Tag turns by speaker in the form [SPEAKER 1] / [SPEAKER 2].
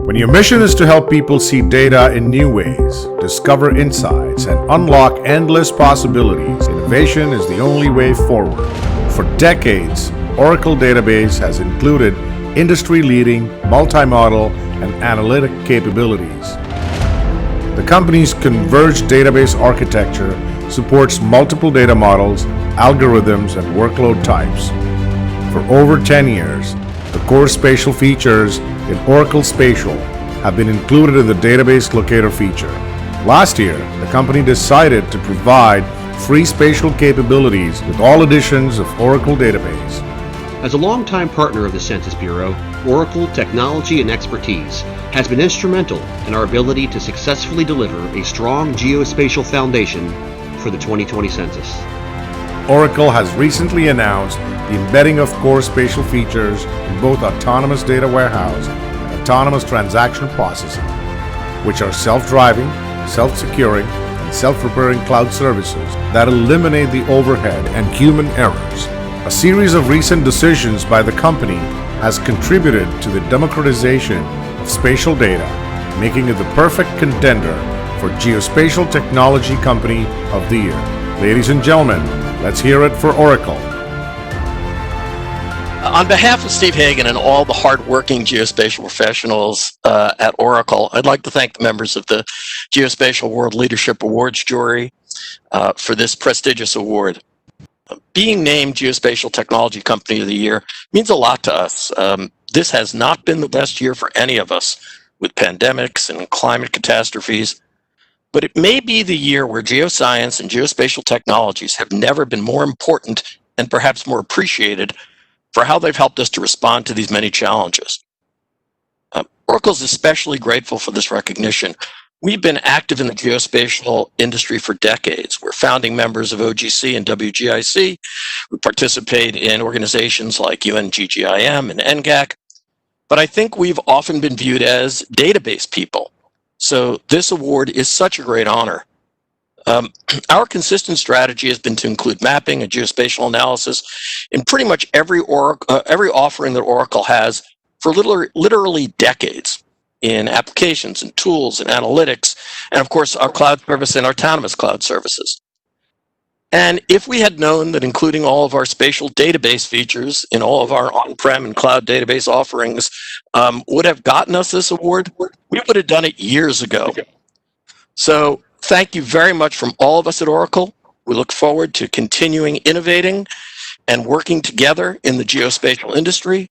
[SPEAKER 1] When your mission is to help people see data in new ways, discover insights, and unlock endless possibilities, innovation is the only way forward. For decades, Oracle Database has included industry-leading multimodal and analytic capabilities. The company's converged database architecture supports multiple data models, algorithms, and workload types. For over 10 years, the core spatial features in Oracle Spatial have been included in the Database Locator feature. Last year, the company decided to provide free spatial capabilities with all editions of Oracle Database.
[SPEAKER 2] As a longtime partner of the Census Bureau, Oracle Technology and Expertise has been instrumental in our ability to successfully deliver a strong geospatial foundation for the 2020 census.
[SPEAKER 1] Oracle has recently announced the embedding of core spatial features in both autonomous data warehouse and autonomous transaction processing, which are self-driving, self-securing, and self-repairing cloud services that eliminate the overhead and human errors. A series of recent decisions by the company has contributed to the democratization of spatial data, making it the perfect contender for Geospatial Technology Company of the Year. Ladies and gentlemen, let's hear it for Oracle.
[SPEAKER 3] On behalf of Steve Hagan and all the hard-working geospatial professionals at Oracle, I'd like to thank the members of the Geospatial World Leadership Awards jury for this prestigious award. Being named Geospatial Technology Company of the Year means a lot to us. This has not been the best year for any of us with pandemics and climate catastrophes, but it may be the year where geoscience and geospatial technologies have never been more important and perhaps more appreciated for how they've helped us to respond to these many challenges. Oracle is especially grateful for this recognition. We've been active in the geospatial industry for decades. We're founding members of OGC and WGIC. We participate in organizations like UNGGIM and NGAC. But I think we've often been viewed as database people. So this award is such a great honor. Our consistent strategy has been to include mapping and geospatial analysis in pretty much every offering that Oracle has for literally decades in applications and tools and analytics, and of course our cloud service and autonomous cloud services. And if we had known that including all of our spatial database features in all of our on-prem and cloud database offerings would have gotten us this award, we would have done it years ago. So thank you very much from all of us at Oracle. We look forward to continuing innovating and working together in the geospatial industry